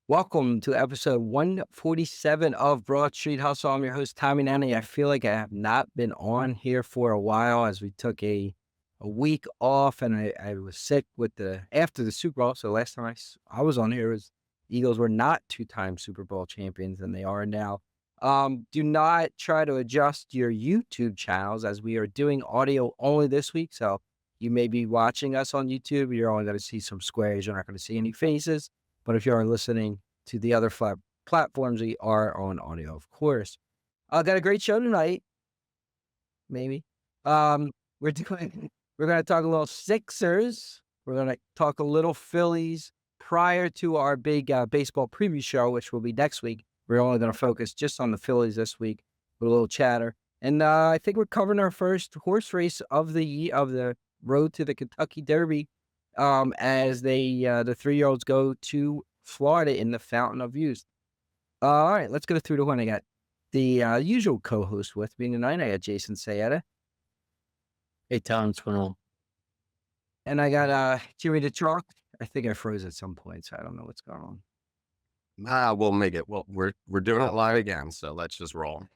Welcome to episode 147 of Broad Street Hustle. I'm your host, Tommy Nanny. I feel like I have not been on here for a while as we took a week off and I was sick after the Super Bowl. So last time I was on here was Eagles were not two-time Super Bowl champions and they are now. Do not try to adjust your YouTube channels as we are doing audio only this week. So you may be watching us on YouTube. You're only going to see some squares. You're not going to see any faces. But if you are listening to the other platforms, we are on audio, of course. I got a great show tonight, maybe. Um, we're doing we're gonna talk a little Sixers. We're gonna talk a little Phillies prior to our big baseball preview show, which will be next week. We're only gonna focus just on the Phillies this week with a little chatter. And I think we're covering our first horse race of the road to the Kentucky Derby as the 3-year-olds go to Florida in the Fountain of Youth. All right, let's go through the one. I got the usual co-host with me tonight. I got Jason Sayeda. Hey, Tom, what's going on? And I got Jimmy the Chalk. I think I froze at some point, so I don't know what's going on. We'll make it. Well, we're doing it live again, so let's just roll.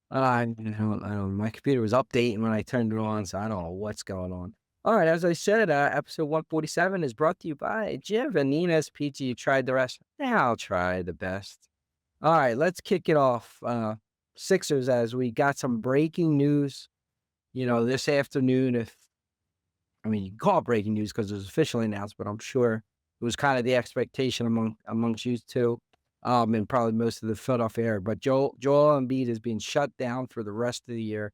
I don't know. My computer was updating when I turned it on, so I don't know what's going on. All right, as I said, episode 147 is brought to you by Jim Vanina's Pizza. You tried the rest. Now I'll try the best. All right, let's kick it off. Sixers, as we got some breaking news, this afternoon. You can call it breaking news because it was officially announced, but I'm sure it was kind of the expectation amongst you two, and probably most of the Philadelphia area. But Joel Embiid is being shut down for the rest of the year.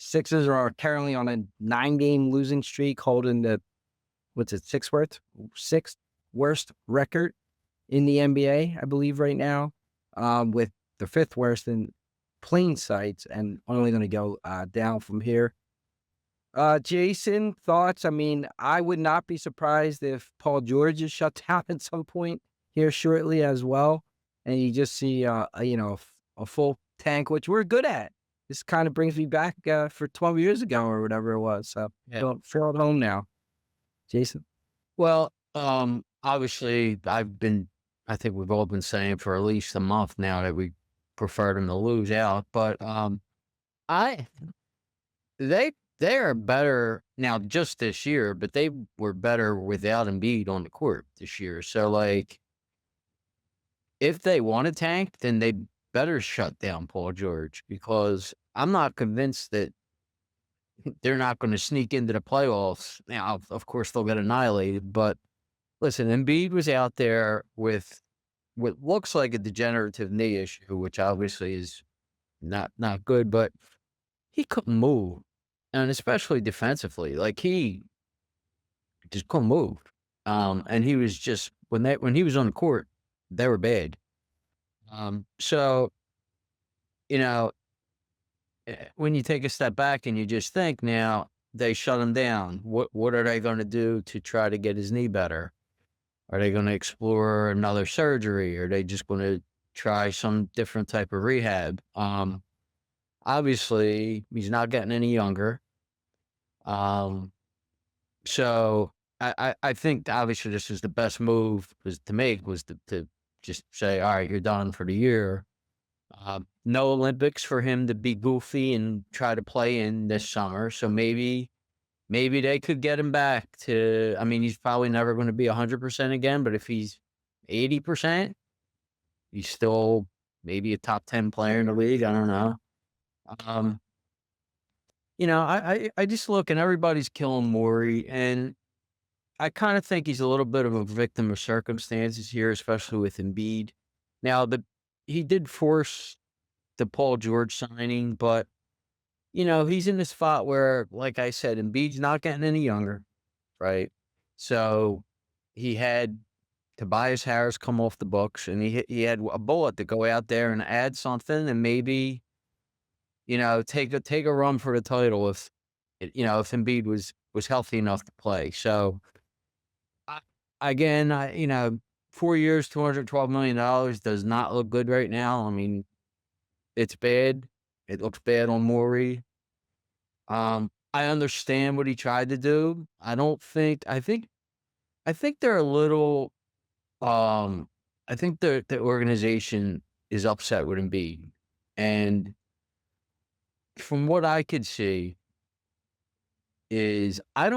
Sixers are currently on a 9-game losing streak, holding the sixth worst record in the NBA, I believe, right now, with the 5th worst in plain sight, and only going to go down from here. Jason, thoughts? I would not be surprised if Paul George is shut down at some point here shortly as well, and you just see a full tank, which we're good at. This kind of brings me back for 12 years ago or whatever it was. So Yeah. don't feel at home now. Jason? Well, obviously, I think we've all been saying for at least a month now that we prefer them to lose out, but they are better now just this year, but they were better without Embiid on the court this year. So, like, if they want to tank, then they better shut down Paul George, because I'm not convinced that they're not going to sneak into the playoffs. Now, of course, they'll get annihilated, but listen, Embiid was out there with what looks like a degenerative knee issue, which obviously is not good, but he couldn't move, and especially defensively, like he just couldn't move. And he was just when he was on the court, they were bad. So, when you take a step back and you just think, now they shut him down, what are they going to do to try to get his knee better? Are they going to explore another surgery? Are they just going to try some different type of rehab? Obviously, he's not getting any younger. So I think obviously this is the best move was to just say, all right, you're done for the year. No Olympics for him to be goofy and try to play in this summer. So maybe they could get him back to, he's probably never going to be 100% again, but if he's 80%, he's still maybe a top 10 player in the league. I don't know. I just look and everybody's killing Morey, and I kind of think he's a little bit of a victim of circumstances here, especially with Embiid. Now, he did force the Paul George signing, but he's in this spot where, like I said, Embiid's not getting any younger, right? So he had Tobias Harris come off the books, and he had a bullet to go out there and add something, and maybe take a run for the title if Embiid was healthy enough to play. So again, 4 years, $212 million does not look good right now. It's bad. It looks bad on Morey. I understand what he tried to do. I think they're a little I think the organization is upset with Embiid, and from what I could see, is I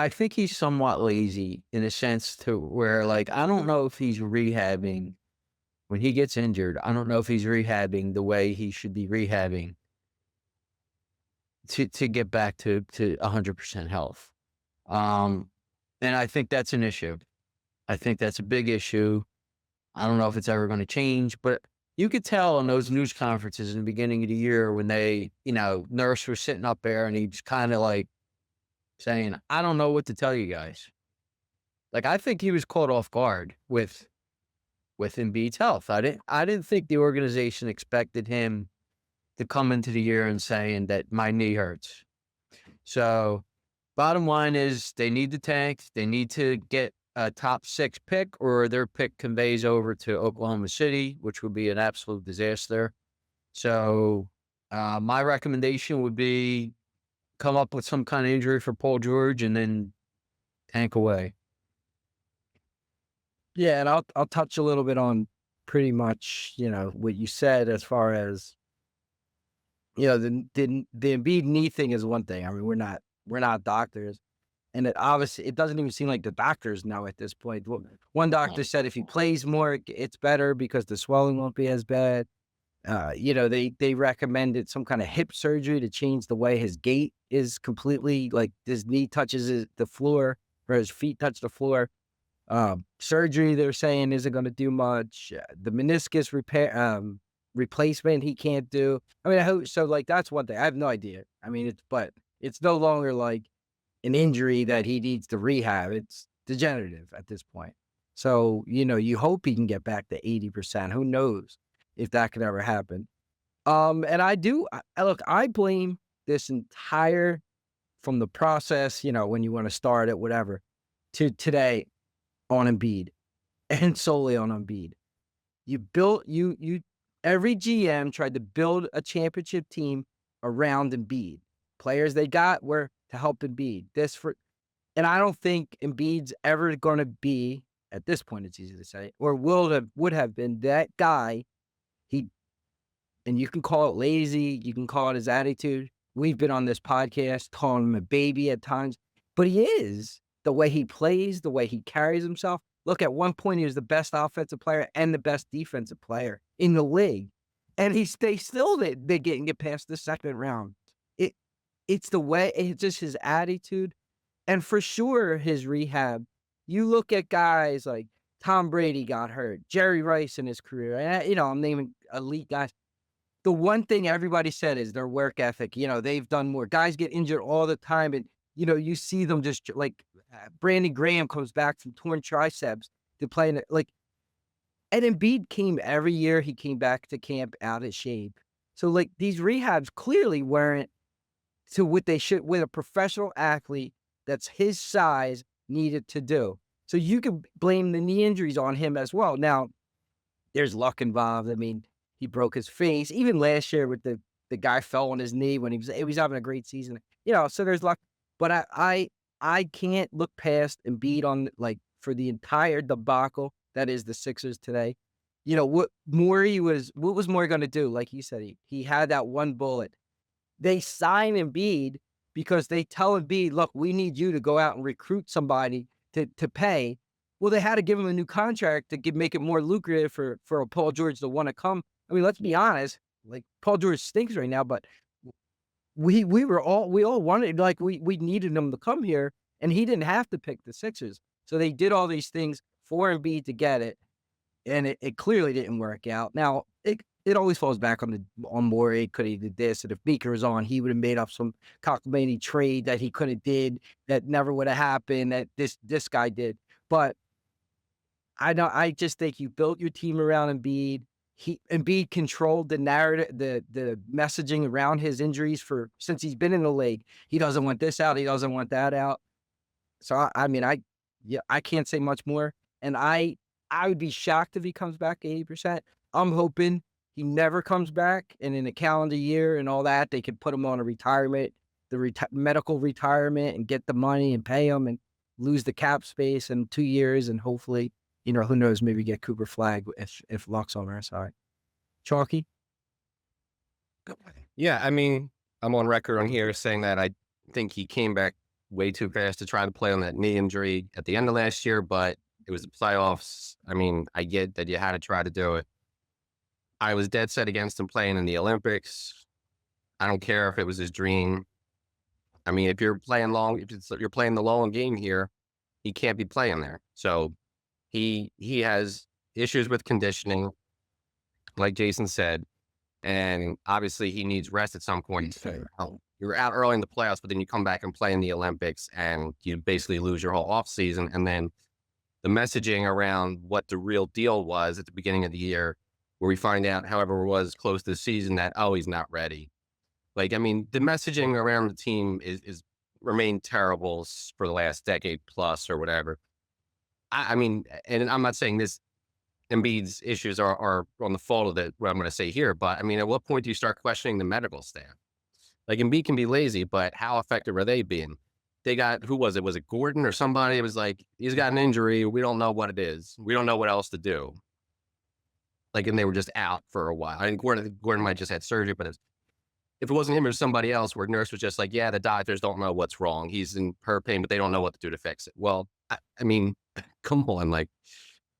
think he's somewhat lazy in a sense to where like I don't know if he's rehabbing when he gets injured. I don't know if he's rehabbing the way he should be rehabbing to get back to 100% health. Um, and I think that's an issue. I think that's a big issue. I don't know if it's ever going to change, but you could tell in those news conferences in the beginning of the year when they, Nurse was sitting up there and he's kind of like saying, I don't know what to tell you guys. Like, I think he was caught off guard with Embiid's health. I didn't think the organization expected him to come into the year and saying that my knee hurts. So bottom line is they need the tank. They need to get a top 6 pick or their pick conveys over to Oklahoma City, which would be an absolute disaster. So my recommendation would be come up with some kind of injury for Paul George and then tank away. Yeah, and I'll touch a little bit on pretty much, what you said as far as, the Embiid knee thing is one thing. I mean, we're not doctors. And it doesn't even seem like the doctors know at this point. One doctor said if he plays more, it's better because the swelling won't be as bad. They recommended some kind of hip surgery to change the way his gait is completely like his knee touches the floor or his feet touch the floor. Surgery they're saying isn't going to do much. The meniscus replacement he can't do. I mean, I hope so. Like that's one thing. I have no idea. I mean, it's no longer like an injury that he needs to rehab. It's degenerative at this point. So, you hope he can get back to 80%. Who knows if that could ever happen. And look, I blame this entire from the process, when you want to start it, whatever, to today on Embiid and solely on Embiid. Every GM tried to build a championship team around Embiid. Players they got were to help Embiid. And I don't think Embiid's ever going to be, at this point it's easy to say, or would have been that guy. And you can call it lazy, you can call it his attitude. We've been on this podcast calling him a baby at times, but he is. The way he plays, the way he carries himself. Look, at one point he was the best offensive player and the best defensive player in the league. And they still they didn't get past the second round. It's the way, it's just his attitude. And for sure, his rehab. You look at guys like Tom Brady got hurt, Jerry Rice in his career. I'm naming elite guys. The one thing everybody said is their work ethic. They've done more. Guys get injured all the time. And, you see them just like Brandon Graham comes back from torn triceps to play and Embiid came every year. He came back to camp out of shape. So like these rehabs clearly weren't to what they should, what a professional athlete that's his size needed to do. So you can blame the knee injuries on him as well. Now, there's luck involved. I mean, he broke his face. Even last year with the guy fell on his knee when he was having a great season. So there's luck. But I can't look past Embiid on like for the entire debacle that is the Sixers today. What was Morey going to do? Like you said, he had that one bullet. They sign Embiid because they tell Embiid, look, we need you to go out and recruit somebody to pay. Well, they had to give him a new contract to make it more lucrative for a Paul George to want to come. I mean, let's be honest, like Paul George stinks right now, but we all wanted, like we needed him to come here and he didn't have to pick the Sixers. So they did all these things for Embiid to get it. And it clearly didn't work out. Now, it always falls back on Morey. Could he did this? And if Beaker was on, he would have made up some cockamamie trade that he could have did that never would have happened that this guy did. But I just think you built your team around Embiid. Embiid controlled the narrative, the messaging around his injuries since he's been in the league. He doesn't want this out. He doesn't want that out. So I can't say much more. And I would be shocked if he comes back 80%. I'm hoping he never comes back, and in a calendar year and all that, they could put him on a retirement, medical retirement, and get the money and pay him and lose the cap space in 2 years, and hopefully who knows, maybe get Cooper Flag if luck's on our side. Chalky? Yeah, I mean, I'm on record on here saying that I think he came back way too fast to try to play on that knee injury at the end of last year, but it was the playoffs. I mean, I get that you had to try to do it. I was dead set against him playing in the Olympics. I don't care if it was his dream. I mean, if you're playing you're playing the long game here, he can't be playing there. So he has issues with conditioning, like Jason said. And obviously he needs rest at some point. You're out early in the playoffs, but then you come back and play in the Olympics and you basically lose your whole off season. And then the messaging around what the real deal was at the beginning of the year, where we find out, however, it was close to the season that, oh, he's not ready. Like, I mean, the messaging around the team is remained terrible for the last decade plus or whatever. I mean, and I'm not saying this Embiid's issues are on the fault of what I'm going to say here, but I mean, at what point do you start questioning the medical staff? Like, Embiid can be lazy, but how effective are they being? They got, who was it? Was it Gordon or somebody? It was like, he's got an injury. We don't know what it is. We don't know what else to do. Like, and they were just out for a while. I think Gordon might just had surgery, but if it wasn't him or somebody else, where nurse was just like, yeah, the doctors don't know what's wrong. He's in her pain, but they don't know what to do to fix it. Well, I mean, come on, like,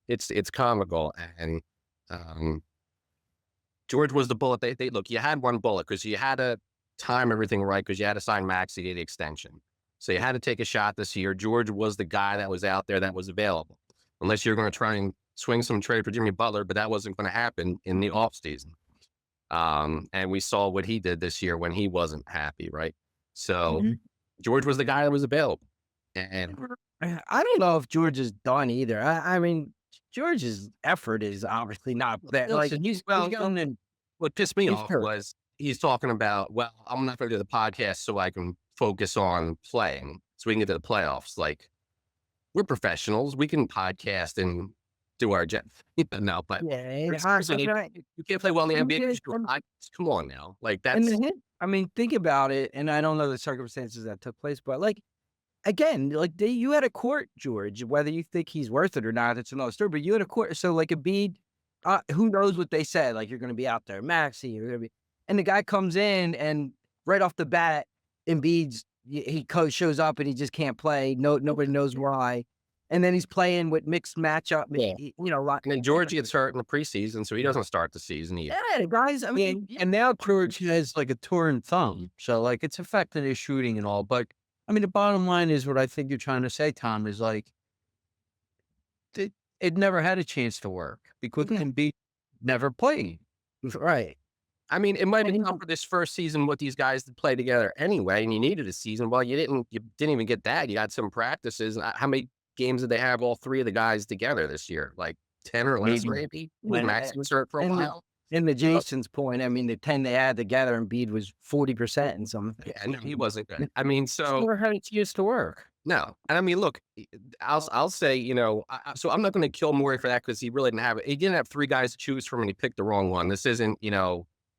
it's comical. And George was the bullet. They look, you had one bullet because you had to time everything right because you had to sign Maxey to the extension. So you had to take a shot this year. George was the guy that was out there that was available, unless you're going to try and swing some trade for Jimmy Butler, but that wasn't going to happen in the offseason. And we saw what he did this year when he wasn't happy, right? So George was the guy that was available. And I don't know if George is done either. I mean, George's effort is obviously not that. Like, he's going in. What pissed me off hurt. was he's talking about, well, I'm not going to do the podcast so I can focus on playing so we can get to the playoffs. Like, we're professionals. We can podcast and do our job. No, but Yeah, you can't play well in the NBA. Come on now. Like, that's. I mean, think about it. And I don't know the circumstances that took place, but like, again, like you had a court, George, whether you think he's worth it or not, it's another story, but you had a court. So like Embiid, who knows what they said? Like, you're going to be out there, Maxey, you're going to be, and the guy comes in and right off the bat, Embiid's, shows up and he just can't play. Nobody knows why. And then he's playing with mixed matchup. Yeah. And then George gets hurt in the preseason, so he doesn't start the season either. Yeah, guys, I mean, and now George has like a torn thumb. So like it's affecting his shooting and all, but I mean, the bottom line is what I think you're trying to say, Tom, is like, it never had a chance to work because Embiid never played. Right. I mean, it might have been for this first season what these guys to play together anyway, and you needed a season. Well, you didn't even get that. You got some practices. How many games did they have all three of the guys together this year? Like 10 or less, maybe? When Max was hurt for a while. And to Jason's point, I mean, the 10 they had together, Embiid was 40% in some. Yeah, no, he wasn't good. I mean, so never had a chance to work. No, and I mean, look, I'll say, so I'm not going to kill Morey for that because he really didn't have it. He didn't have three guys to choose from, and he picked the wrong one. This isn't,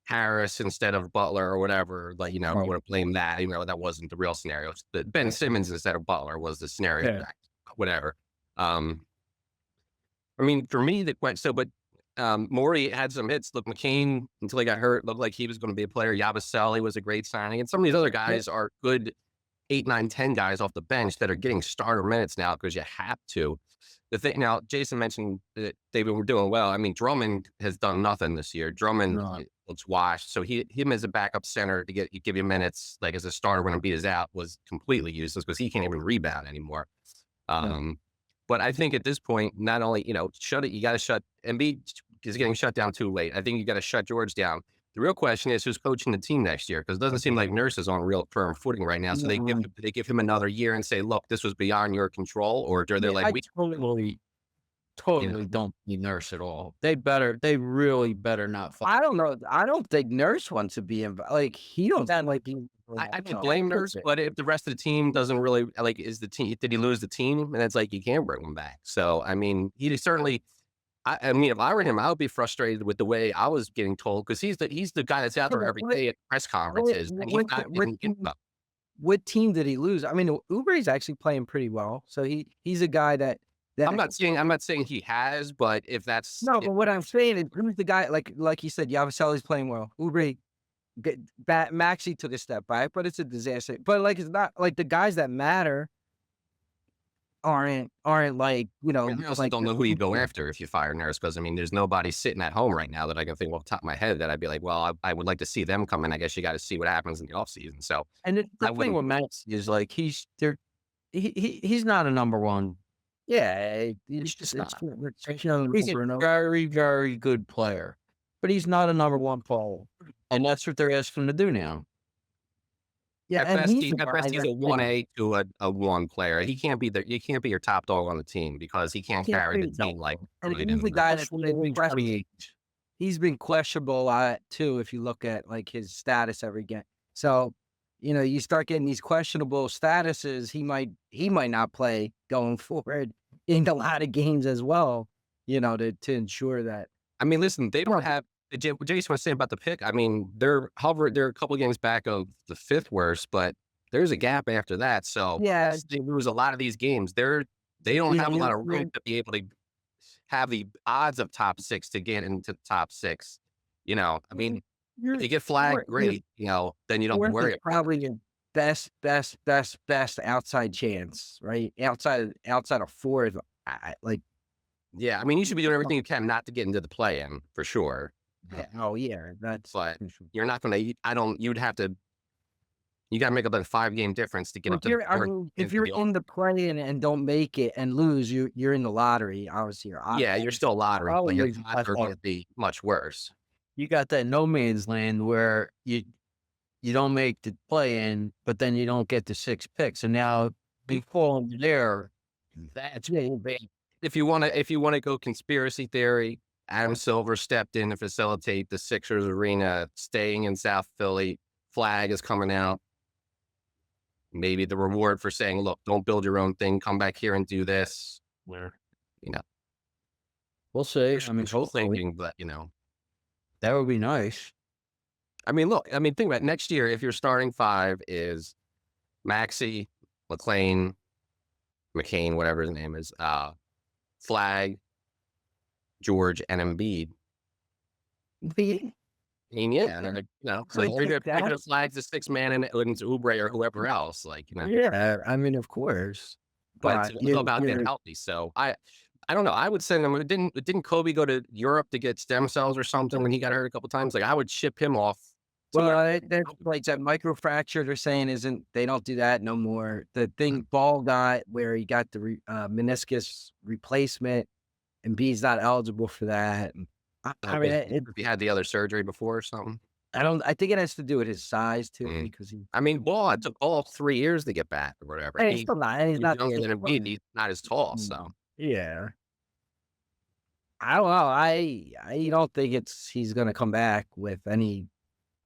Harris instead of Butler or whatever. Like, I want to blame that. That wasn't the real scenario. But Ben Simmons instead of Butler was the scenario. Yeah. Whatever. I mean, for me, Morey had some hits. Look, McCain, until he got hurt, looked like he was going to be a player. Yabusele was a great signing. And some of these other guys are good 8, 9, 10 guys off the bench that are getting starter minutes now because you have to. The thing now, Jason mentioned that they were doing well. I mean, Drummond has done nothing this year. Drummond looks washed. So him as a backup center to give you minutes, like as a starter when Embiid is out, was completely useless because he can't even rebound anymore. But I think at this point, not only, you got to shut Embiid is getting shut down too late. I think you got to shut George down. The real question is who's coaching the team next year, because it doesn't seem like Nurse is on real firm footing right now. So they give him another year and say, look, this was beyond your control, or they're like, we totally don't need Nurse at all. They really better not. I don't know. I don't think Nurse wants to be involved. Like, he don't like. I can blame Nurse, but if the rest of the team doesn't really did he lose the team? And it's like, you can't bring him back. So, I mean, he certainly, I mean, if I were him, I would be frustrated with the way I was getting told, because he's the guy that's out there every day at press conferences. And he's not getting up. What team did he lose? I mean, Oubre's actually playing pretty well. So he's a guy that I'm not saying he has, but if that's No, but what I'm saying is, who's the guy? Like you said, Yabusele's playing well. Oubre, Maxey took a step back, but it's a disaster. But like, it's not like the guys that matter aren't like I mean, I also like don't know who you go after if you fire Nurse, because I mean, there's nobody sitting at home right now that I can think off the top of my head that I'd be like, well, I would like to see them come in. I guess you got to see what happens in the offseason. So And the I thing wouldn't. with Max is like he's there. He's not a number one. yeah, He's just not. it's He's a Bruno. very, very good player, but he's not a number one player, and that's what they're asking him to do now. Yeah, At and best, he's the guy he's that a 1A to a 1 player. He can't be you can't be your top dog on the team because he can't carry the team like and really he's the didn't. guy that's Especially been when he's questionable. 28. He's been questionable a lot too, if you look at like his status every game. So, you start getting these questionable statuses, he might not play going forward in a lot of games as well, to ensure that. I mean, listen, they don't have Jason was saying about the pick. I mean, they're a couple games back of the 5th worst, but there's a gap after that. So Yeah, they lose a lot of these games. They don't have a lot of room to be able to have the odds of top 6 to get into the top 6. I mean, if you get flagged, great. Then you don't have to worry about it. probably your best outside chance, right? Outside of 4, like, Yeah, I mean, you should be doing everything you can not to get into the play-in for sure. yeah, oh yeah, that's. But you're not going to. You'd have to. You got to make up a 5-game difference to get up to. If you're in the play and don't make it and lose, you're in the lottery. Obviously, Yeah, you're still lottery, but your Probably odds are going to be much worse. You got that no man's land where you don't make the play in, but then you don't get the 6 picks, and now you fall under there. That's really bad. If you want to go conspiracy theory, Adam Silver stepped in to facilitate the Sixers arena staying in South Philly. Flag is coming out. Maybe the reward for saying, look, don't build your own thing. Come back here and do this. Where, We'll see. I mean, whole thinking, but that would be nice. I mean, look, think about it. Next year, if your starting 5 is Maxey, McCain, whatever his name is, Flag, George, and Embiid. I mean, yeah, so you're going to flag the 6th man and it's Oubre or whoever else, Yeah, I mean, of course, but it's all about getting healthy. So I don't know. I would send him. Didn't Kobe go to Europe to get stem cells or something when he got hurt a couple times? Like I would ship him off. Well, there's like that microfracture they're saying they don't do that no more. The thing Ball got where he got the meniscus replacement, and B's not eligible for that. I mean, if he had the other surgery before or something. I think it has to do with his size too, because Ball, it took all 3 years to get back or whatever. He's still not. He's not younger than Embiid. He's not as tall, so yeah. I don't know. I don't think he's gonna come back with any.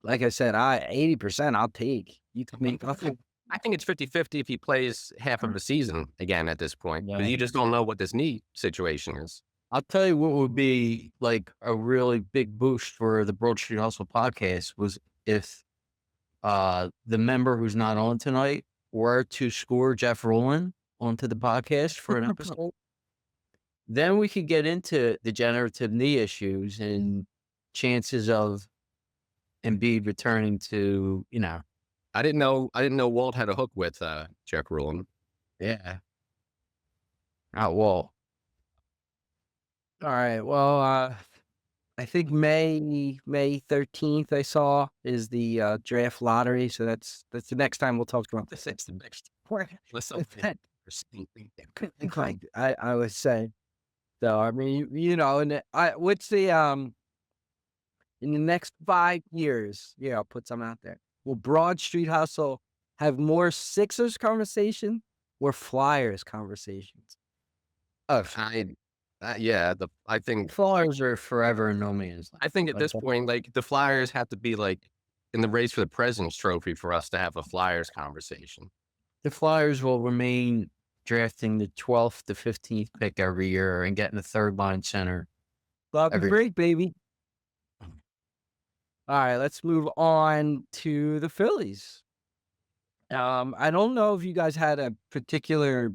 Like I said, 80% I'll take. You can make nothing. I think it's 50-50 if he plays half of the season again at this point. Because you just don't know what this knee situation is. I'll tell you what would be like a really big boost for the Broad Street Hustle podcast was if the member who's not on tonight were to score Jeff Rowland onto the podcast for an episode. Then we could get into degenerative knee issues and chances of Embiid returning to, I didn't know Walt had a hook with Jeff Rowland. Yeah. Walt. All right. Well, I think May 13th I saw is the draft lottery. So that's the next time we'll talk about this. It's the next I would say. So I mean, and what's the in the next 5 years? Yeah, I'll put some out there. Will Broad Street Hustle have more Sixers conversation or Flyers conversations? Oh, I think Flyers are forever in no man's land. I think at this point, like the Flyers have to be like in the race for the President's Trophy for us to have a Flyers conversation. The Flyers will remain drafting the 12th to 15th pick every year and getting a third line center. Great, baby. All right, let's move on to the Phillies. I don't know if you guys had a particular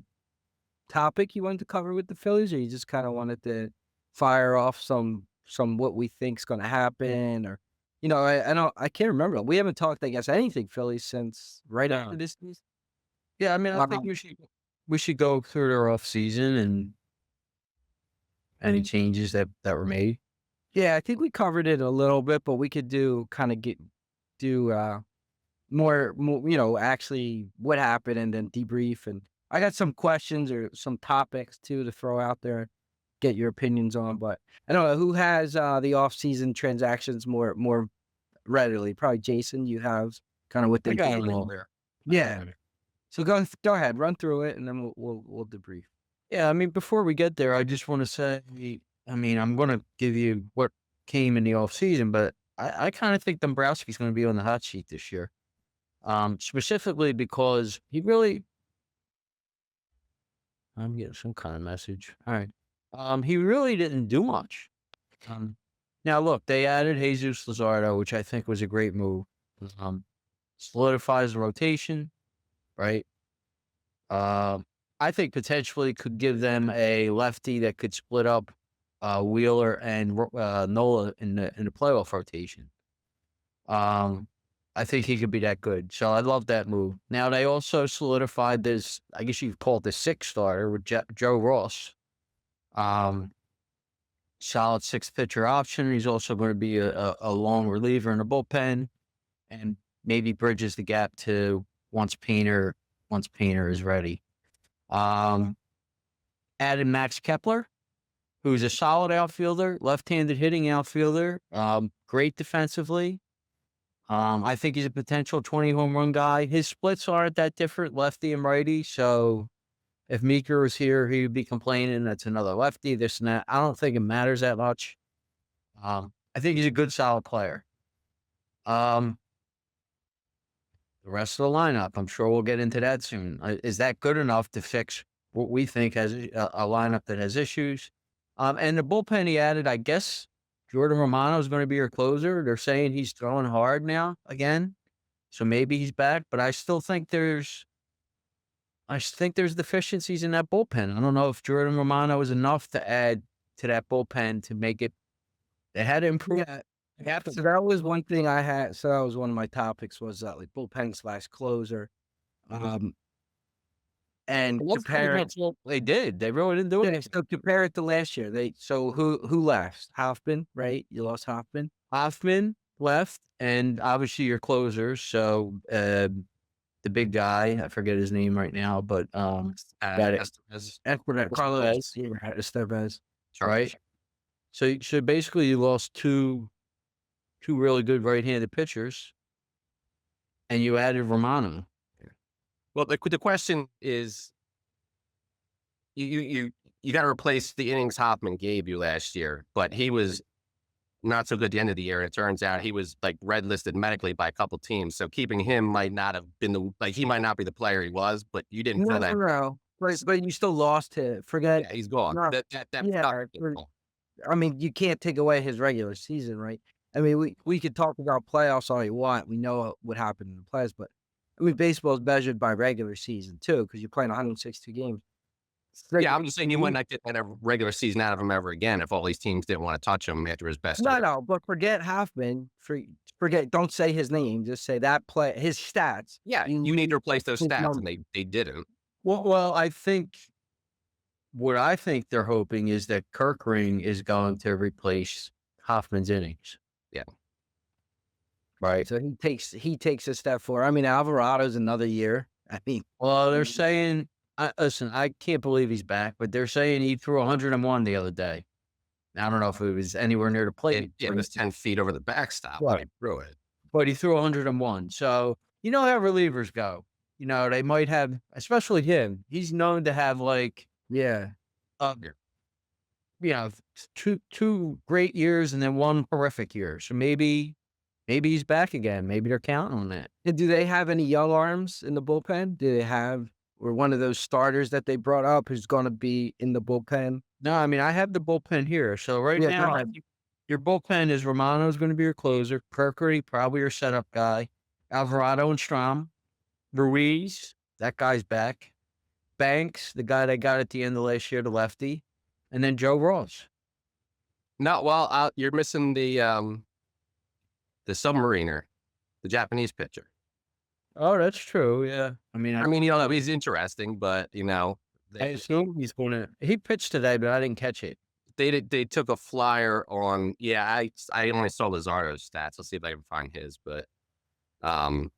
topic you wanted to cover with the Phillies, or you just kind of wanted to fire off some what we think's going to happen, or I can't remember. We haven't talked, I guess, anything Phillies since right after No. this season. Yeah, I mean, I think Um, we should go through their off season and any changes that were made. yeah, I think we covered it a little bit, but we could do kind of do more, actually what happened and then debrief. And I got some questions or some topics too to throw out there, get your opinions on. But I don't know who has the off-season transactions more readily. Probably Jason. You have kind of what I they got did. them all there. Yeah. So go ahead, run through it, and then we'll debrief. Yeah, I mean, before we get there, I just want to say, I mean, I'm going to give you what came in the off season, but I kind of think Dombrowski's going to be on the hot sheet this year. Specifically because I'm getting some kind of message. All right. He really didn't do much. Now look, they added Jesus Luzardo, which I think was a great move. Um, Solidifies the rotation, right? I think potentially could give them a lefty that could split up Wheeler and Nola in the playoff rotation. I think he could be that good. So I love that move. Now they also solidified this, I guess you'd call it the sixth starter with Joe Ross. Solid sixth pitcher option. He's also going to be a long reliever in the bullpen and maybe bridges the gap to once Painter is ready. Added Max Kepler, who's a solid outfielder, left-handed hitting outfielder, great defensively. I think he's a potential 20 home run guy. His splits aren't that different, lefty and righty. So if Meeker was here, he would be complaining that's another lefty, this and that. I don't think it matters that much. I think he's a good, solid player. The rest of the lineup, I'm sure we'll get into that soon. Is that good enough to fix what we think has a lineup that has issues? And the bullpen he added, I guess Jordan Romano is going to be your closer. They're saying he's throwing hard now again, so maybe he's back. But I still think there's deficiencies in that bullpen. I don't know if Jordan Romano is enough to add to that bullpen to make it. They had to improve. Yeah. So that was one thing I had. So that was one of my topics was like bullpen / closer. And compare it. They did. They really didn't do it. So compare it to last year. Who left? Hoffman, right? You lost Hoffman. Hoffman left, and obviously your closers. So the big guy, I forget his name right now, but Carlos Estevez. Right. So basically you lost two really good right-handed pitchers, and you added Romano. Well, the question is, you got to replace the innings Hoffman gave you last year, but he was not so good at the end of the year. It turns out he was like red listed medically by a couple teams, so keeping him might not have been he might not be the player he was, but you didn't feel that. No. But you still lost to forget. Yeah, he's gone. No. I mean, you can't take away his regular season, right? I mean, we could talk about playoffs all you want. We know what happened in the playoffs, but I mean, baseball is measured by regular season too, because you're playing 162 games. Yeah, I'm just saying you might not get a regular season out of him ever again if all these teams didn't want to touch him after his best year. No, but forget Hoffman. Forget. Don't say his name. Just say that play. His stats. Yeah, you need to replace those stats, and they didn't. Well, I think what they're hoping is that Kirkring is going to replace Hoffman's innings. Yeah. Right. So he takes a step forward. I mean, Alvarado's another year. I mean, well, they're saying, listen, I can't believe he's back, but they're saying he threw 101 the other day. I don't know if it was anywhere near the plate. It was 10 feet over the backstop. Right. He threw it. But he threw 101. So, you know how relievers go. You know, they might have, especially him, he's known to have two great years and then one horrific year. So maybe he's back again. Maybe they're counting on that. And do they have any young arms in the bullpen? Do they have, or one of those starters that they brought up who's going to be in the bullpen? No, I mean, I have the bullpen here. So now, your bullpen is Romano's going to be your closer. Kirkery, probably your setup guy. Alvarado and Strom. Ruiz, that guy's back. Banks, the guy they got at the end of last year, the lefty, and then Joe Ross. No, well, you're missing the submariner, the Japanese pitcher. Oh, that's true. Yeah. I mean, I mean, you know, he's interesting, but you know, I assume he's going to. He pitched today, but I didn't catch it. they took a flyer on. Yeah, I only saw Luzardo's stats. Let's see if I can find his. But I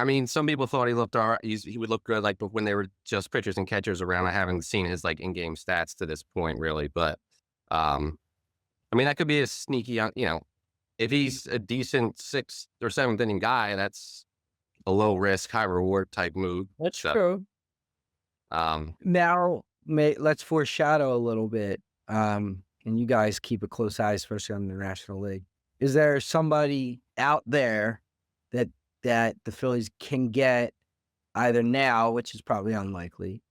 mean, some people thought he looked all right. He would look good, like, but when they were just pitchers and catchers around, I haven't seen his like in-game stats to this point, really. But I mean, that could be a sneaky, you know, if he's a decent 6th or 7th inning guy, that's a low risk, high reward type move. That's So, true. Now, let's foreshadow a little bit. And you guys keep a close eye, especially on the National League. Is there somebody out there that the Phillies can get either now, which is probably unlikely,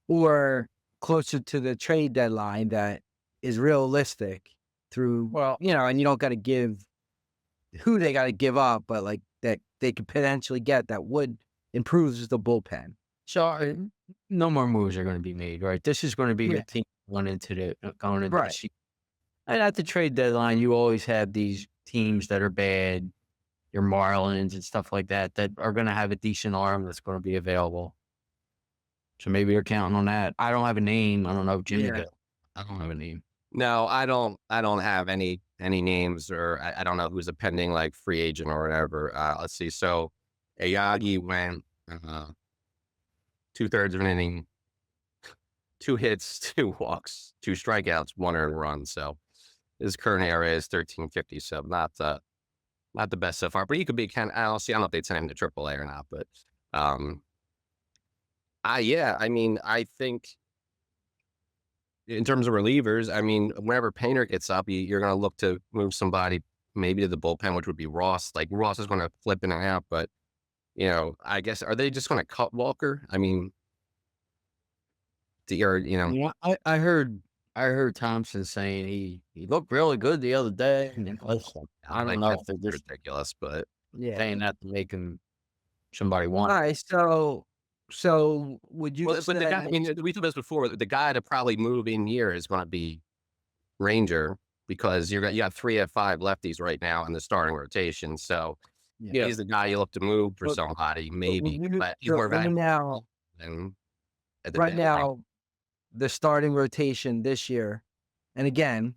or closer to the trade deadline that is realistic through, Well, you know, and you don't got to give who they got to give up, but like that they could potentially get that would improve the bullpen. so no more moves are going to be made, right? This is going to be your Yeah. team going into the Right. season. And at the trade deadline, you always have these teams that are bad, your Marlins and stuff like that, that are going to have a decent arm that's going to be available. So maybe you're counting on that. I don't have a name. I don't know if Jimmy Yeah. does. I don't have a name. no, I don't have any names, or I don't know who's a pending like free agent or whatever. Let's see. So Ayagi went 2/3 of an inning, 2 hits, 2 walks, 2 strikeouts, 1 earned run. So his current ERA is 13.50. So not the best so far, but he could be kind of. I don't know if they'd send him to AAA or not, but yeah. I mean, I think in terms of relievers, I mean, whenever Painter gets up, you're going to look to move somebody maybe to the bullpen, which would be Ross. Like Ross is going to flip in and out, but you know, I guess are they just going to cut Walker? I mean, or you know, Yeah, I heard Thompson saying he looked really good the other day. And I don't like, know if that's they're just ridiculous, but Yeah. saying that to make him somebody All want. right. So would you? well, but the guy. I say- mean, we talked about this before. The guy to probably move in here is going to be Ranger because you got 3 of 5 lefties right now in the starting rotation. So Yeah. he's the guy you look to move for But- somebody, but maybe, would you- but he's so more right valuable now, than at the right deadline. now, the starting rotation this year, and again,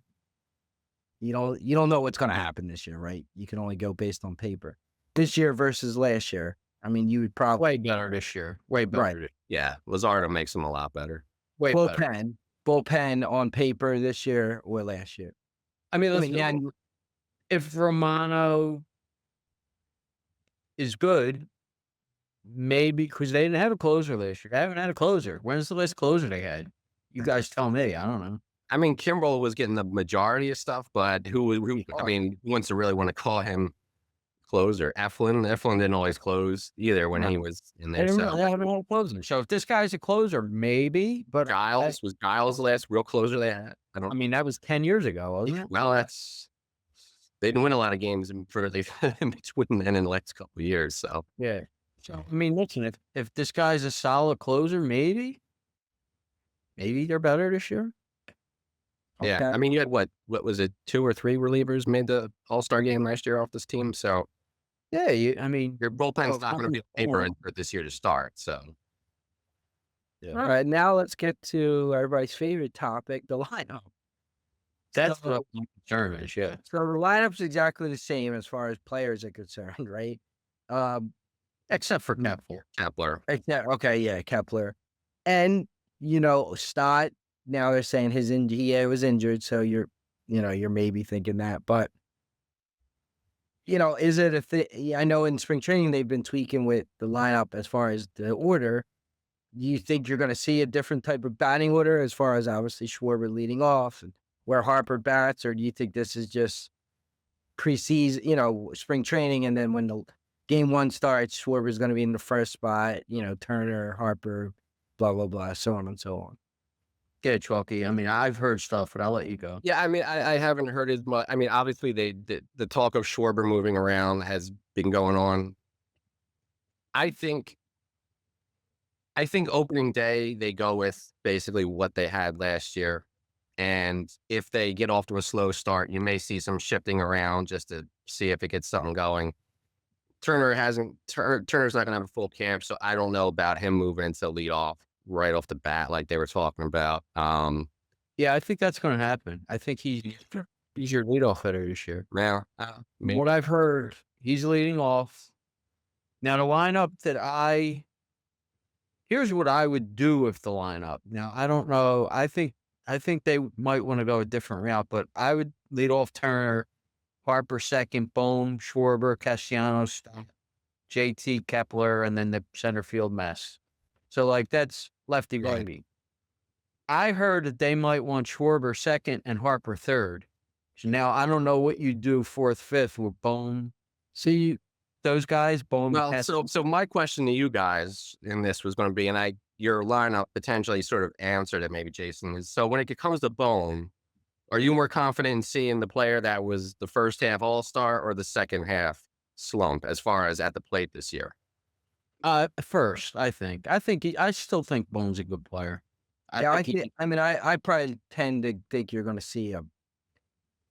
you don't know what's going to happen this year, right? You can only go based on paper. This year versus last year. I mean, you would probably Way better this year. Way better. Right. Yeah, Luzardo makes him a lot better. Way better. bullpen on paper this year or last year. I mean, I listen, mean, if Romano is good, maybe because they didn't have a closer last year. They haven't had a closer. When's the last closer they had? You guys tell me. I don't know. I mean, Kimbrel was getting the majority of stuff, but who I mean, who wants to really want to call him closer? Eflin didn't always close either when he was in They there. didn't So really have a closer. So if this guy's a closer, maybe. But Giles was the last real closer they had. I mean, that was 10 years ago, wasn't it? Well, they didn't win a lot of games in between then and the next couple of years. So Yeah. So I mean, listen, if this guy's a solid closer, maybe they're better this year. yeah, Okay. I mean, you had what was it, 2 or 3 relievers made the All-Star game last year off this team. So Yeah, I mean, your bullpen's Oh, not going to be on paper for this year to start. So all right, now let's get to everybody's favorite topic, the lineup. that's So- what my concern is. Yeah. So the lineup's exactly the same as far as players are concerned, right? Except for Kepler. Kepler, Okay, yeah, Kepler. And, Stott, now they're saying he was injured, so you're maybe thinking that. But, is it a thing? I know in spring training they've been tweaking with the lineup as far as the order. Do you think you're going to see a different type of batting order as far as obviously Schwarber leading off and where Harper bats? Or do you think this is just preseason, spring training, and then when the game 1 starts, Schwarber's going to be in the first spot, Turner, Harper, blah, blah, blah, so on and so on. Yeah, Chalky. I mean, I've heard stuff, but I'll let you go. yeah. I mean, I haven't heard as much. I mean, obviously the talk of Schwarber moving around has been going on. I think I think opening day, they go with basically what they had last year. And if they get off to a slow start, you may see some shifting around just to see if it gets something going. Turner's not going to have a full camp, so I don't know about him moving into lead off right off the bat like they were talking about. Yeah, I think that's going to happen. I think he's your leadoff hitter this year. Now, From maybe. what I've heard, he's leading off. Now, the lineup here's what I would do with the lineup. Now, I don't know. I think they might want to go a different route, but I would lead off Turner, Harper second, Bohm, Schwarber, Castellanos, JT, Kepler, and then the center field mess. So, like, that's lefty Right. righty. I heard that they might want Schwarber second and Harper third. So now I don't know what you do fourth, fifth with Bohm. See those guys, Bohm. Well, so my question to you guys in this was going to be, and your lineup potentially sort of answered it, maybe Jason, is so when it comes to Bohm, are you more confident in seeing the player that was the first half All-Star or the second half slump as far as at the plate this year? First, I think. I still think Bohm's a good player. Yeah, I probably tend to think you're going to see a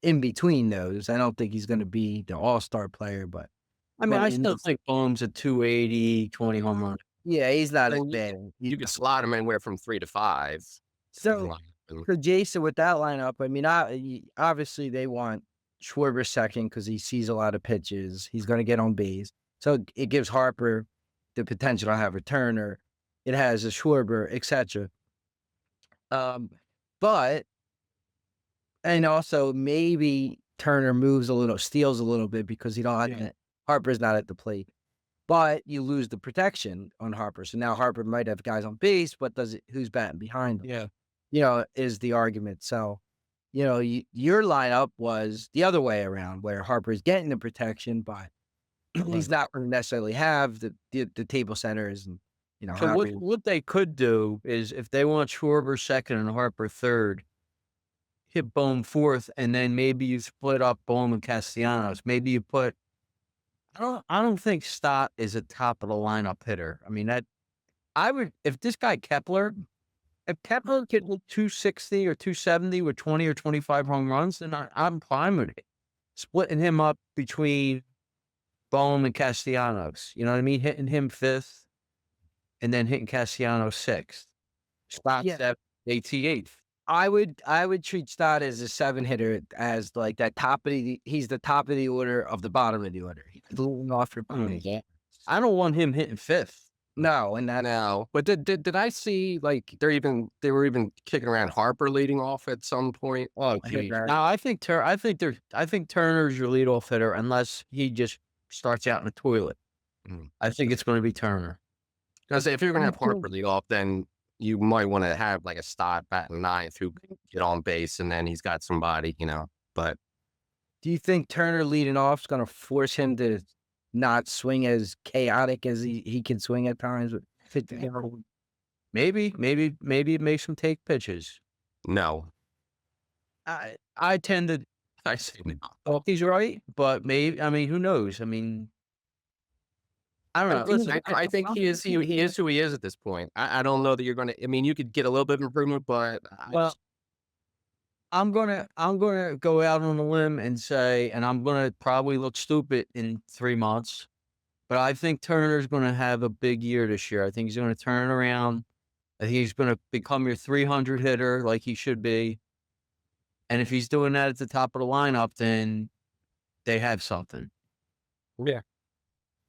in between those. I don't think he's going to be the all-star player, but I still think Bohm's a 280, 20 home run. yeah, he's not as Then bad. You could slot him anywhere from 3 to 5. So for Jason with that lineup, obviously they want Schwarber second because he sees a lot of pitches. He's going to get on base, so it gives Harper the potential to have a Turner. It has a Schwarber, etc. But and also maybe Turner steals a little bit because Harper's not at the plate. But you lose the protection on Harper. So now Harper might have guys on base, but who's batting behind him? Yeah. Is the argument. So, your lineup was the other way around where Harper's getting the protection, but he's not going to necessarily have the table centers and, So what they could do is if they want Schwarber second and Harper third, hit Bohm fourth, and then maybe you split up Bohm and Castellanos. Maybe you put. I don't think Stott is a top of the lineup hitter. I mean I would if this guy Kepler, if Kepler could hit 260 or 270 with 20 or 25 home runs, then I'm fine with it. Splitting him up between Bohm and Castellanos. You know what I mean? Hitting him fifth, and then hitting Castellanos sixth. Stott seventh, eighth. I would treat Stott as a 7 hitter, as like that he's the top of the order of the bottom of the order. He's leading off for I don't want him hitting fifth. No, and No, but did I see like they were even kicking around Harper leading off at some point? Oh, geez. No, I think Turner's your leadoff hitter unless he just starts out in the toilet. I think it's going to be Turner. Because if you're going to have Harper lead off, then you might want to have like a Stott batting ninth who can get on base, and then he's got somebody, But do you think Turner leading off is going to force him to not swing as chaotic as he can swing at times? Maybe it makes him take pitches. no, I tend to. I say no. Oh, he's right, but maybe. I mean, who knows? I mean, I don't know. Listen, I think he is who he is at this point. I don't know that you're going to. I mean, you could get a little bit of improvement, but I'm gonna go out on a limb and say, and I'm gonna probably look stupid in 3 months, but I think Turner's gonna have a big year this year. I think he's gonna turn it around. I think he's gonna become your 300 hitter like he should be. And if he's doing that at the top of the lineup, then they have something. Yeah.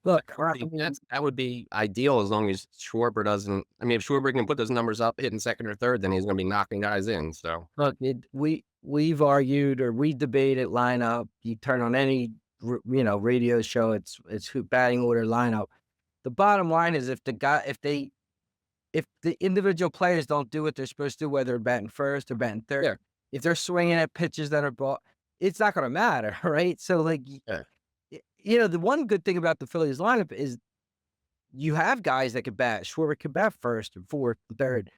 Look, that would be ideal as long as Schwarber doesn't. I mean, if Schwarber can put those numbers up, hitting second or third, then he's going to be knocking guys in. So look, we've argued or we debated lineup. You turn on any radio show, it's who batting order lineup. The bottom line is if the individual players don't do what they're supposed to, whether they're batting first or batting third, if they're swinging at pitches that are ball, it's not going to matter, right? So like. The one good thing about the Phillies lineup is you have guys that can bat. Schwarber can bat first and fourth and third.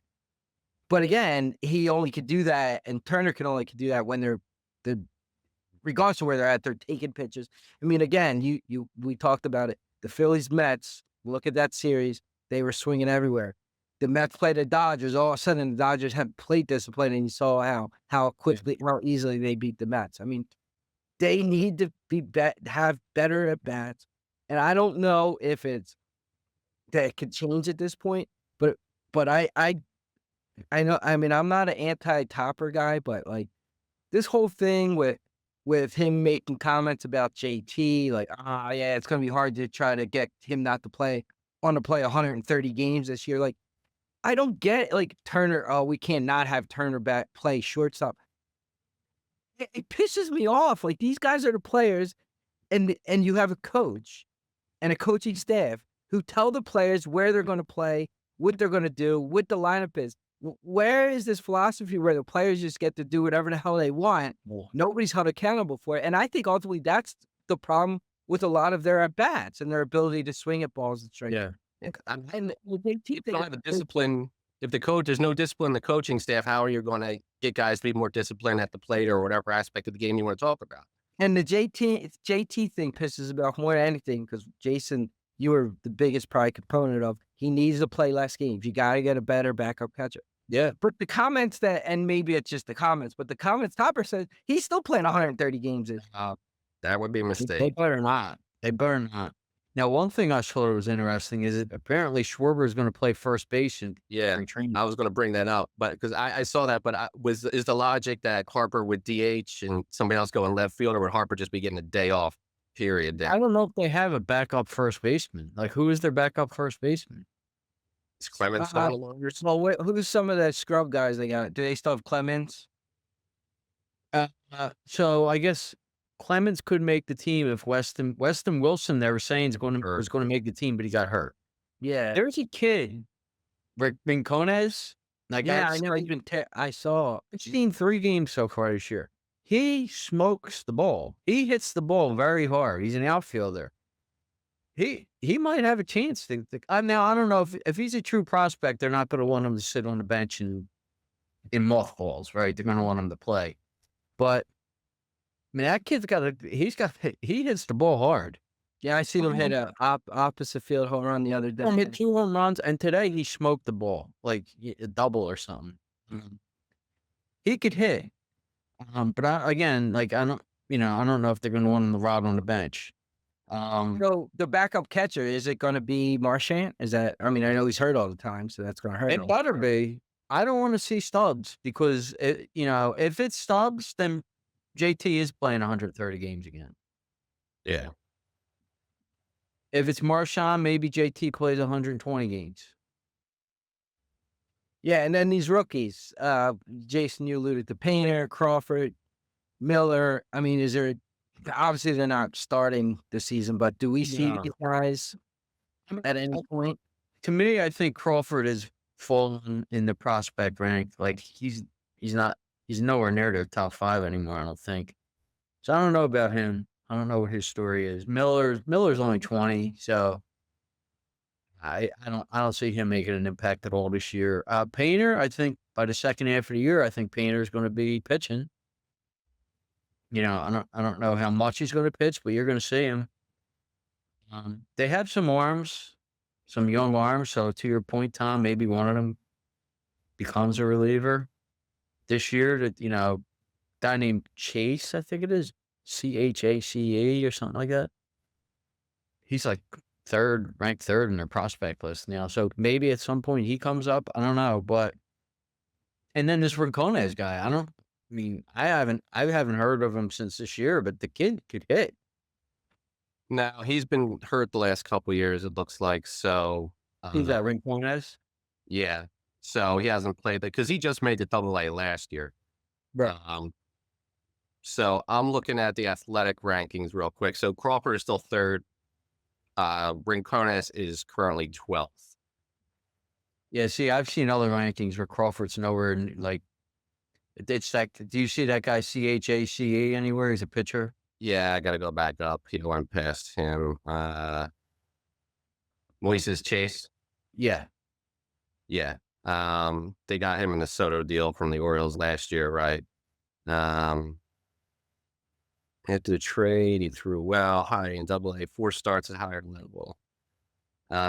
But again, he only could do that, and Turner can only do that when they're regardless of where they're at, they're taking pitches. I mean, again, we talked about it. The Phillies Mets, look at that series. They were swinging everywhere. the Mets play the Dodgers. All of a sudden, the Dodgers have plate discipline, and you saw how quickly, how easily they beat the Mets. I mean, they need to have better at bats, and I don't know if it's that it could change at this point, but I know. I mean, I'm not an anti-Topper guy, but like this whole thing with him making comments about JT, like, yeah, it's gonna be hard to try to get him not to play 130 games this year. Like, I don't get like Turner. Oh, we can't not have Turner back play shortstop. It pisses me off. Like these guys are the players, and you have a coach and a coaching staff who tell the players where they're going to play, what they're going to do, what the lineup is. Where is this philosophy where the players just get to do whatever the hell they want? Nobody's held accountable for it. And I think ultimately that's the problem with a lot of their at bats and their ability to swing at balls and strike. Yeah. And If you don't have the discipline, if there's no discipline in the coaching staff, how are you going to get guys to be more disciplined at the plate or whatever aspect of the game you want to talk about? And the JT thing pisses me off more than anything because Jason, you were the biggest probably component of he needs to play less games. You got to get a better backup catcher. Yeah. But the comments and maybe it's just the comments, but the comments Topper says he's still playing 130 games. That would be a They mistake. better not. They better not. Now, one thing I thought was interesting is that apparently Schwarber is going to play first base in Yeah, training. I was going to bring that up, but because I saw that, but is the logic that Harper would DH and somebody else go in left field, or would Harper just be getting a day off? Period. I don't know if they have a backup first baseman. Like, who is their backup first baseman? Is Clemens no longer? Well, who's some of the scrub guys they got? Do they still have Clemens? So I guess Clemens could make the team if Weston Wilson they were saying was going to make the team, but he got hurt. Yeah. There's a kid, Rick Rincones. Like, Yeah, I know. I saw. I've seen 3 games so far this year. He smokes the ball. He hits the ball very hard. He's an outfielder. He might have a chance now I don't know if he's a true prospect, they're not going to want him to sit on the bench in mothballs, right? They're going to want him to play. But I mean, that kid's he hits the ball hard. Yeah, I seen him hit a opposite field home run the other day. He hit 2 home runs, and today he smoked the ball like a double or something. He could hit, but I don't know if they're going to want him to ride on the bench. So the backup catcher, is it going to be Marchand? Is that? I mean, I know he's hurt all the time, so that's going to hurt him. It better be. I don't want to see Stubbs because if it's Stubbs, then JT is playing 130 games again. Yeah. If it's Marchand, maybe JT plays 120 games. Yeah, and then these rookies, Jason, you alluded to Painter, Crawford, Miller. I mean, obviously they're not starting the season, but do we see these guys at any point? To me, I think Crawford is fallen in the prospect rank. Like he's nowhere near the top 5 anymore, I don't think. So I don't know about him. I don't know what his story is. Miller's only 20, so I don't see him making an impact at all this year. Painter, I think by the second half of the year, I think Painter's going to be pitching. I don't know how much he's going to pitch, but you're going to see him. They have some arms, some young arms. So to your point, Tom, maybe one of them becomes a reliever this year. Guy named Chase, I think it is CHACE or something like that. He's like ranked third in their prospect list now. So maybe at some point he comes up. I don't know, and then this Rincones guy, I haven't heard of him since this year, but the kid could hit. Now he's been hurt the last couple of years, it looks like. So Who's that, Rincones? Yeah. So he hasn't played that because he just made the Double-A last year. Right. So I'm looking at the athletic rankings real quick. So Crawford is still 3rd. Rincones is currently 12th. Yeah, see, I've seen other rankings where Crawford's nowhere it's like, do you see that guy CHACE anywhere? He's a pitcher. Yeah, I got to go back up. He went past him. Moises Chase. Yeah. Yeah. They got him in the Soto deal from the Orioles last year, right? After the trade, he threw well, high in Double-A, 4 starts at higher level.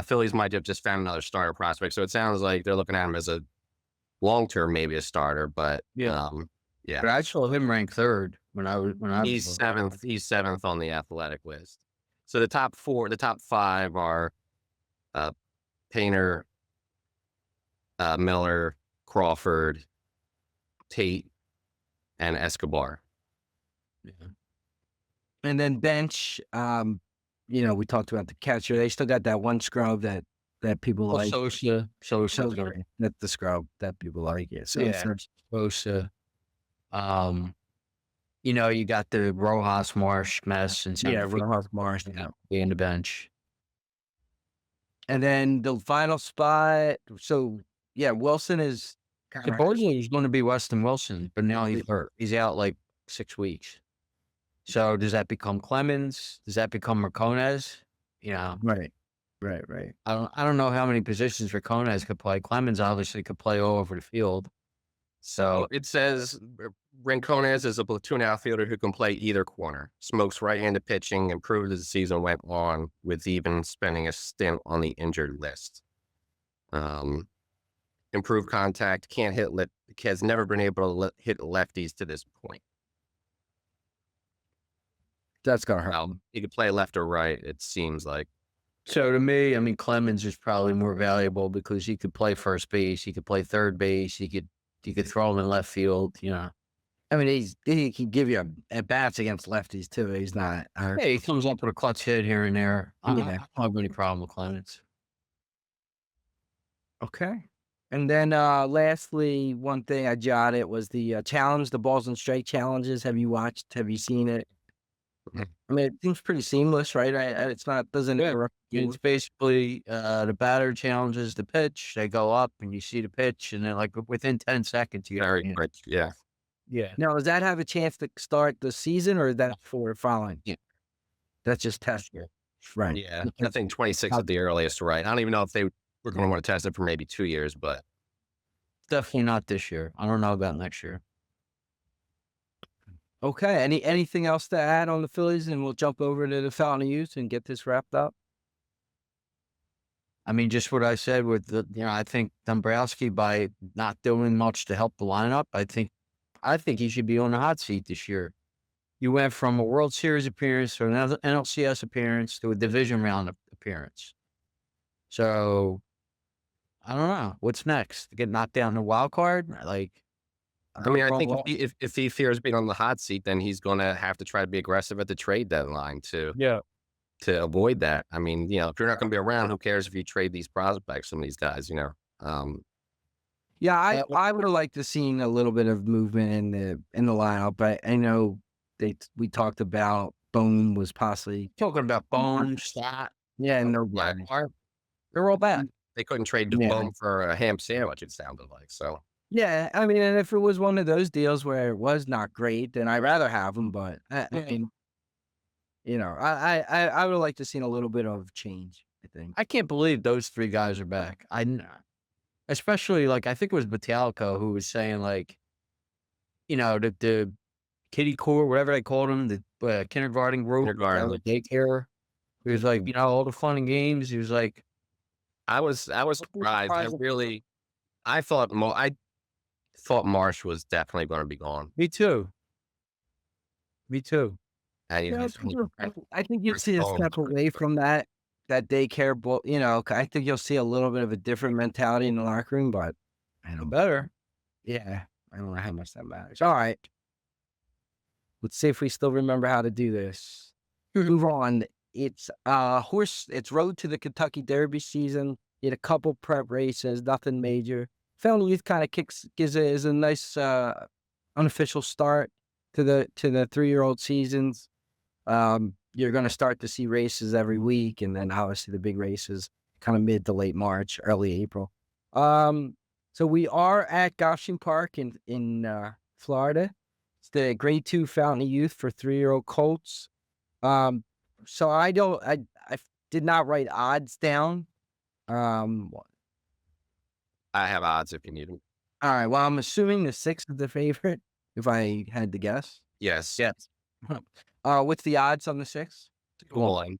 Phillies might have just found another starter prospect, so it sounds like they're looking at him as a long term, maybe a starter. But Yeah. yeah, But I saw him ranked third when I was he's seventh. He's seventh on the athletic list. So the top five are uh, Painter, Miller, Crawford, Tate, and Escobar. Yeah. And then bench, we talked about the catcher. They still got that one scrub that people Well, like. Sosa. That's the scrub that people like. Yeah. Sosa. You got the Rojas, Marsh, Mess, and Rojas, Mars. in the bench. And then the final spot. So Wilson is Supposedly he's going to be Weston Wilson, but now he's hurt. He's out like 6 weeks. So does that become Clemens? Does that become Marcones? right. I don't know how many positions Marcones could play. Clemens obviously could play all over the field. So It says Rincones is a platoon outfielder who can play either corner, smokes right-handed pitching, improved as the season went on, with even spending a stint on the injured list. Improved contact, can't hit has never been able to hit lefties to this point. That's gonna hurt. He could play left or right, it seems like. So to me, I mean, Clemens is probably more valuable because he could play first base, he could play third base, he could throw him in left field. I mean, he can give you at bats against lefties too. He's not. Hey, he comes up with a clutch hit here and there. I don't have any problem with Clemens. Okay. And then lastly, one thing I jotted was the challenge, the balls and strike challenges. Have you watched? Have you seen it? I mean, it seems pretty seamless, right? It's not, doesn't interrupt. It's basically the batter challenges the pitch. They go up and you see the pitch, and then like within 10 seconds, you Very quick, yeah. Yeah. Now, does that have a chance to start the season, or is that for following? Yeah. That's just test year. Right. Yeah. I think 26 at the earliest, right? I don't even know if they were going to want to test it for maybe 2 years, but Definitely not this year. I don't know about next year. Okay. Anything else to add on the Phillies, and we'll jump over to the Fountain of Youth and get this wrapped up? I mean, just what I said with I think Dombrowski, by not doing much to help the lineup, I think he should be on the hot seat this year. You went from a World Series appearance to another NLCS appearance to a division round appearance. So I don't know what's next. Get knocked down in the wild card, like. I mean, I think if he fears being on the hot seat, then he's going to have to try to be aggressive at the trade deadline to avoid that. I mean, if you're not going to be around, who cares if you trade these prospects, some of these guys, Yeah, I would have liked to seen a little bit of movement in the lineup, but I know we talked about Bone was possibly Talking about Bone, Stott. Yeah, and they're all bad. They couldn't trade Bone for a ham sandwich, it sounded like. So yeah, I mean, and if it was one of those deals where it was not great, then I'd rather have them. But I mean, I would have liked to seen a little bit of change, I think. I can't believe those three guys are back. Especially like I think it was Metallico who was saying like, the kiddie core, whatever they called them, the kindergarten group, the daycare. He was like, all the fun and games. He was like, I was surprised. I thought Marsh was definitely going to be gone. Me too. I think you'll see a step away from that daycare. I think you'll see a little bit of a different mentality in the locker room, but I know better. Yeah, I don't know how much that matters. All right, let's see if we still remember how to do this. Move on. It's It's road to the Kentucky Derby season. You had a couple prep races, nothing major. Fountain Youth kind of gives a nice unofficial start to the 3-year-old seasons. You're going to start to see races every week, and then obviously the big races kind of mid to late March, early April. So we are at Gulfstream Park in Florida. It's the Grade 2 Fountain Youth for 3-year-old colts. So I did not write odds down. I have odds if you need them. All right. Well, I'm assuming the 6 is the favorite, if I had to guess. Yes. What's the odds on the 6? Goal line.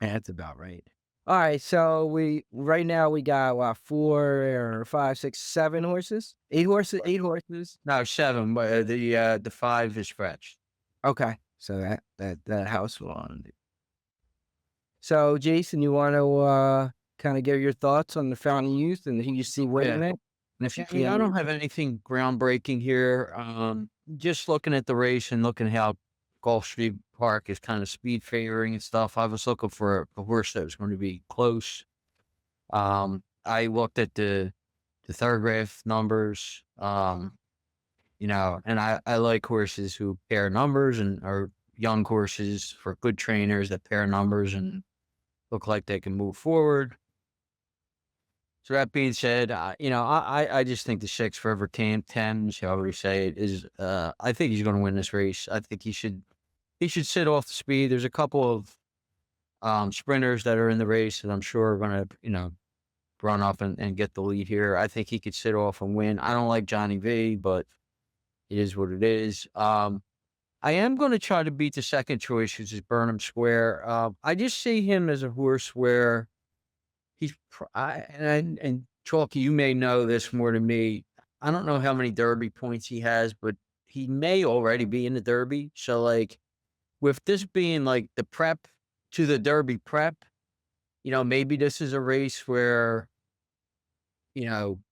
That's about right. All right, so right now we got what, 4 or 5, 6, 7 horses, 8 horses, 8 horses. No, 7, but the 5 is scratched. Okay, so that house one. So Jason, you want to kind of give your thoughts on the Fountain Youth and who you see winning Yeah. it, and if you I mean, I can, don't have anything groundbreaking here. Just looking at the race and looking how Gulfstream Park is kind of speed favoring and stuff. I was looking for a horse that was going to be close. I looked at the Thorograph numbers. And I like horses who pair numbers and are young horses for good trainers that pair numbers and look like they can move forward. So that being said, I just think the 6 Forever Thames, however you say it, is I think he's going to win this race. I think he should sit off the speed. There's a couple of sprinters that are in the race that I'm sure are going to run up and get the lead here. I think he could sit off and win. I don't like Johnny V, but it is what it is. I am going to try to beat the second choice, which is Burnham Square. I just see him as a horse where and Chalky, you may know this more than me. I don't know how many Derby points he has, but he may already be in the Derby. So, like, with this being like the prep to the Derby prep, maybe this is a race where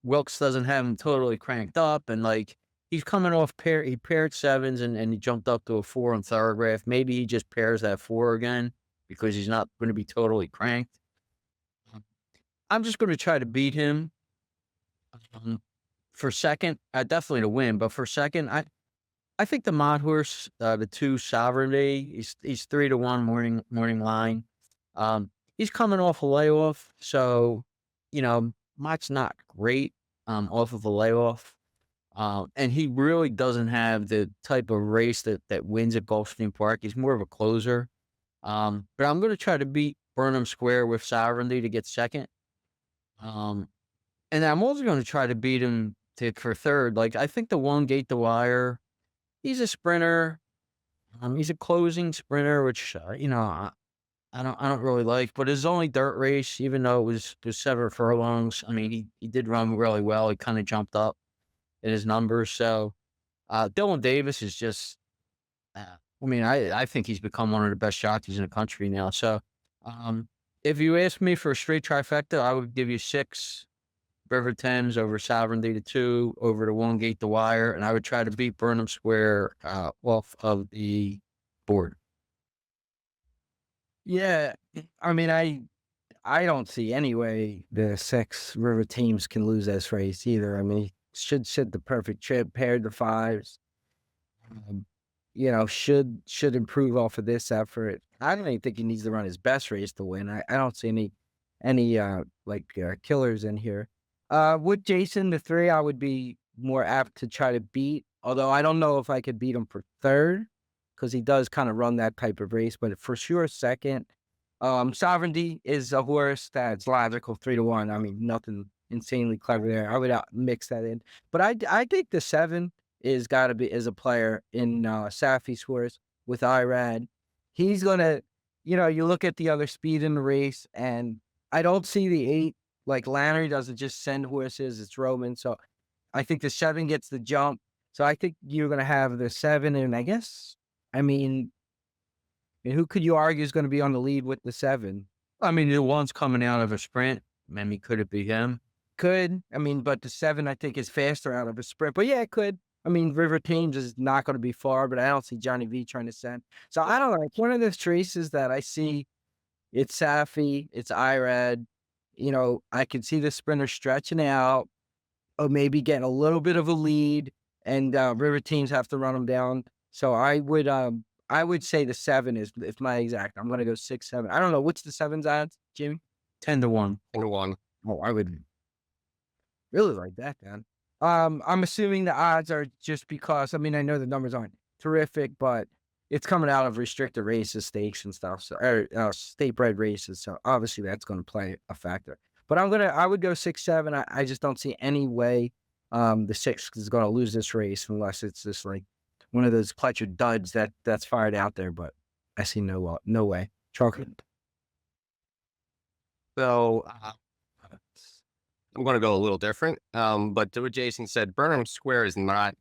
Wilkes doesn't have him totally cranked up, and like he's coming off he paired 7s and he jumped up to a 4 on Thorograph. Maybe he just pairs that 4 again because he's not going to be totally cranked. I'm just going to try to beat him. For second, definitely to win, but for second, I think the Mod horse, the 2 Sovereignty, he's 3-1 morning line. He's coming off a layoff, so Mott's not great off of a layoff. And he really doesn't have the type of race that wins at Gulfstream Park. He's more of a closer. But I'm going to try to beat Burnham Square with Sovereignty to get second. And I'm also going to try to beat him for third. Like, I think the 1 Gate the Wire, he's a sprinter. He's a closing sprinter, which I don't really like. But his only dirt race, even though it was 7 furlongs, I mean, he did run really well. He kind of jumped up in his numbers. So Dylan Davis is just, I think he's become one of the best jockeys in the country now. So if you ask me for a straight trifecta, I would give you 6 River Thames over Sovereignty to 2 over the 1 Gate the Wire, and I would try to beat Burnham Square off of the board. yeah. I mean, I don't see any way the 6 River teams can lose this race either. I mean, he should sit the perfect trip, paired the 5s. Should improve off of this effort. I don't even think he needs to run his best race to win. I don't see any killers in here. With Jason, the 3, I would be more apt to try to beat, although I don't know if I could beat him for third because he does kind of run that type of race, but for sure second. Sovereignty is a horse that's logical 3-1. I mean, nothing insanely clever there. I would mix that in, but I think the 7 is got to be as a player in Safi's horse with Irad. He's gonna, you look at the other speed in the race, and I don't see the 8. Like Lannery doesn't just send horses; it's Roman. So I think the 7 gets the jump. So I think you're gonna have the 7, and I mean, who could you argue is going to be on the lead with the 7? I mean, the 1's coming out of a sprint. Could it be him? Could. I mean, but the 7, I think, is faster out of a sprint. But yeah, it could. I mean, River Thames is not going to be far, but I don't see Johnny V trying to send. So I don't know. It's one of those races that I see. It's Safi, it's Irad. I can see the sprinter stretching out, or maybe getting a little bit of a lead, and River Teams have to run them down. So I would say the 7 is my exact. I'm gonna go 6, 7. I don't know what's the 7's odds, Jimmy. 10-1. 10-1. Oh, I would really like that, then. I'm assuming the odds are just because. I mean, I know the numbers aren't terrific, but it's coming out of restricted races, stakes, and stuff. So, state bred races. So obviously that's going to play a factor. But I would go 6, 7. I just don't see any way the 6 is going to lose this race unless it's just like one of those Pletcher duds that's fired out there. But I see no way. Chocolate. So I'm going to go a little different. But to what Jason said, Burnham Square is not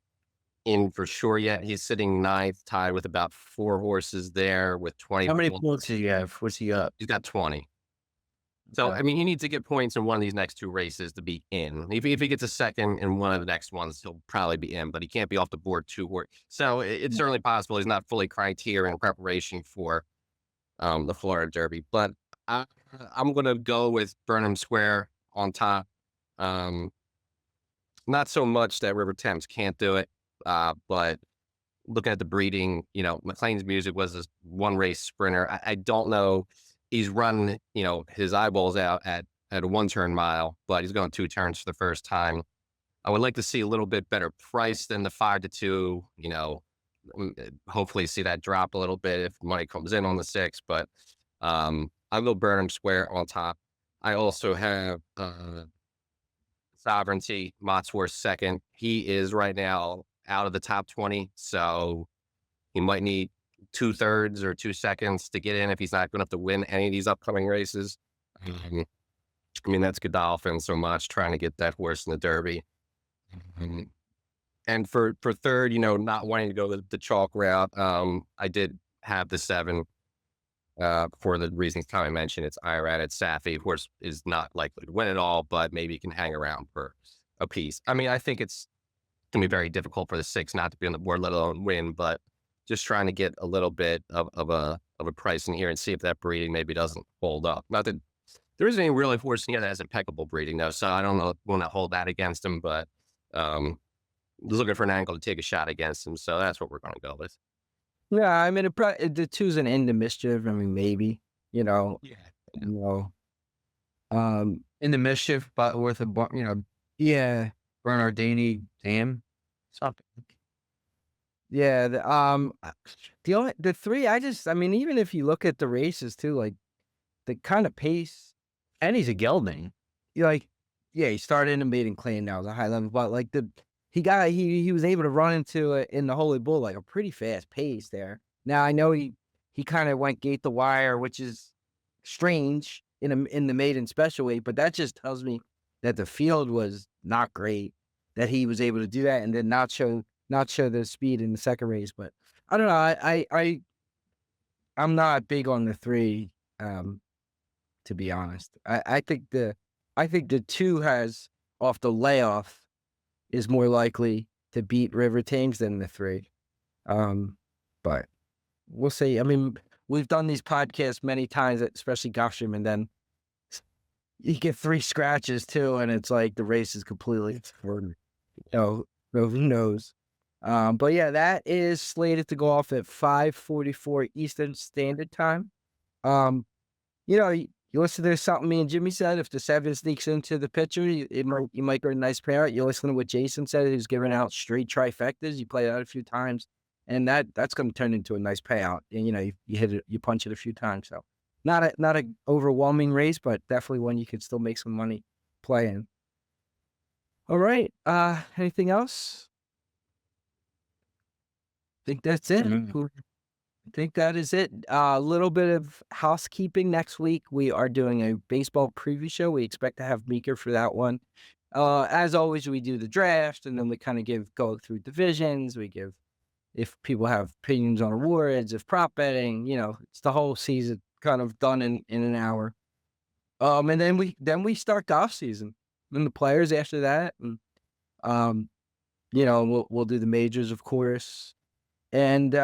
in for sure yet. He's sitting ninth, tied with about 4 horses there with 20 How many points. points do you have? What's he up? He's got 20. So, I mean, he needs to get points in one of these next 2 races to be in. If he gets a second in one of the next ones, he'll probably be in, but he can't be off the board 2 horses. So it's certainly possible he's not fully cranked here in preparation for the Florida Derby. But I'm going to go with Burnham Square on top. Not so much that River Thames can't do it, but looking at the breeding, McLean's Music was this 1 race sprinter. I don't know. He's run, his eyeballs out at a 1-turn mile, but he's going 2 turns for the first time. I would like to see a little bit better price than the 5-2, hopefully see that drop a little bit if money comes in on the 6, but I'll go Burnham Square on top. I also have Sovereignty, Motsworth second. He is right now out of the top 20, so he might need 2/3 or 2 seconds to get in if he's not going to have to win any of these upcoming races. I mean, that's Godolphin so much trying to get that horse in the Derby. And for third, not wanting to go the chalk route, I did have the 7 for the reasons Tommy mentioned. It's Irad at Safi. Horse is not likely to win it all, but maybe he can hang around for a piece. I mean, I think it's going to be very difficult for the 6 not to be on the board, let alone win, but just trying to get a little bit of a price in here and see if that breeding maybe doesn't hold up. Not that there isn't any really horse in here that has impeccable breeding though, so I don't know, want to hold that against him, but looking for an angle to take a shot against him, so that's what we're going to go with. Yeah, I mean, the 2's an end to mischief. I mean, maybe, Yeah. In the mischief, but worth a yeah, Bernardini dam something. yeah. The 3, I mean, even if you look at the races too, like the kind of pace, And he's a gelding. yeah, he started in the maiden claim now, it was a high level, but like he was able to run into it in the Holy Bull, like a pretty fast pace there. Now I know he kind of went gate the wire, which is strange in the maiden special weight, but that just tells me that the field was not great, that he was able to do that and then not show the speed in the second race. But I don't know. I'm not big on the 3, to be honest. I think the 2 has off the layoff is more likely to beat River Thames than the 3. But we'll see. I mean, we've done these podcasts many times, especially Gulfstream, and then you get 3 scratches too, and it's like the race is completely who knows? But yeah, that is slated to go off at 5:44 Eastern Standard Time. You listen to something me and Jimmy said. If the 7 sneaks into the picture, you might get a nice payout. You listen to what Jason said. He's giving out straight trifectas. You play that a few times, and that's going to turn into a nice payout. And you hit it, you punch it a few times. So not a overwhelming race, but definitely one you could still make some money playing. All right. Anything else? I think that's it. I think that is it. A little bit of housekeeping next week. We are doing a baseball preview show. We expect to have Meeker for that one. As always, we do the draft, and then we kind of go through divisions. We give, if people have opinions on awards, if prop betting, it's the whole season kind of done in an hour. And then we start golf season. And the players after that, and we'll do the majors, of course, and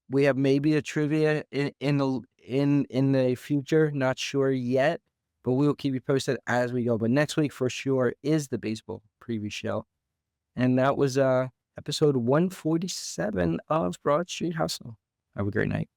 we have maybe a trivia in the future. Not sure yet, but we will keep you posted as we go. But next week for sure is the baseball preview show, and that was episode 147 of Broad Street Hustle. Have a great night.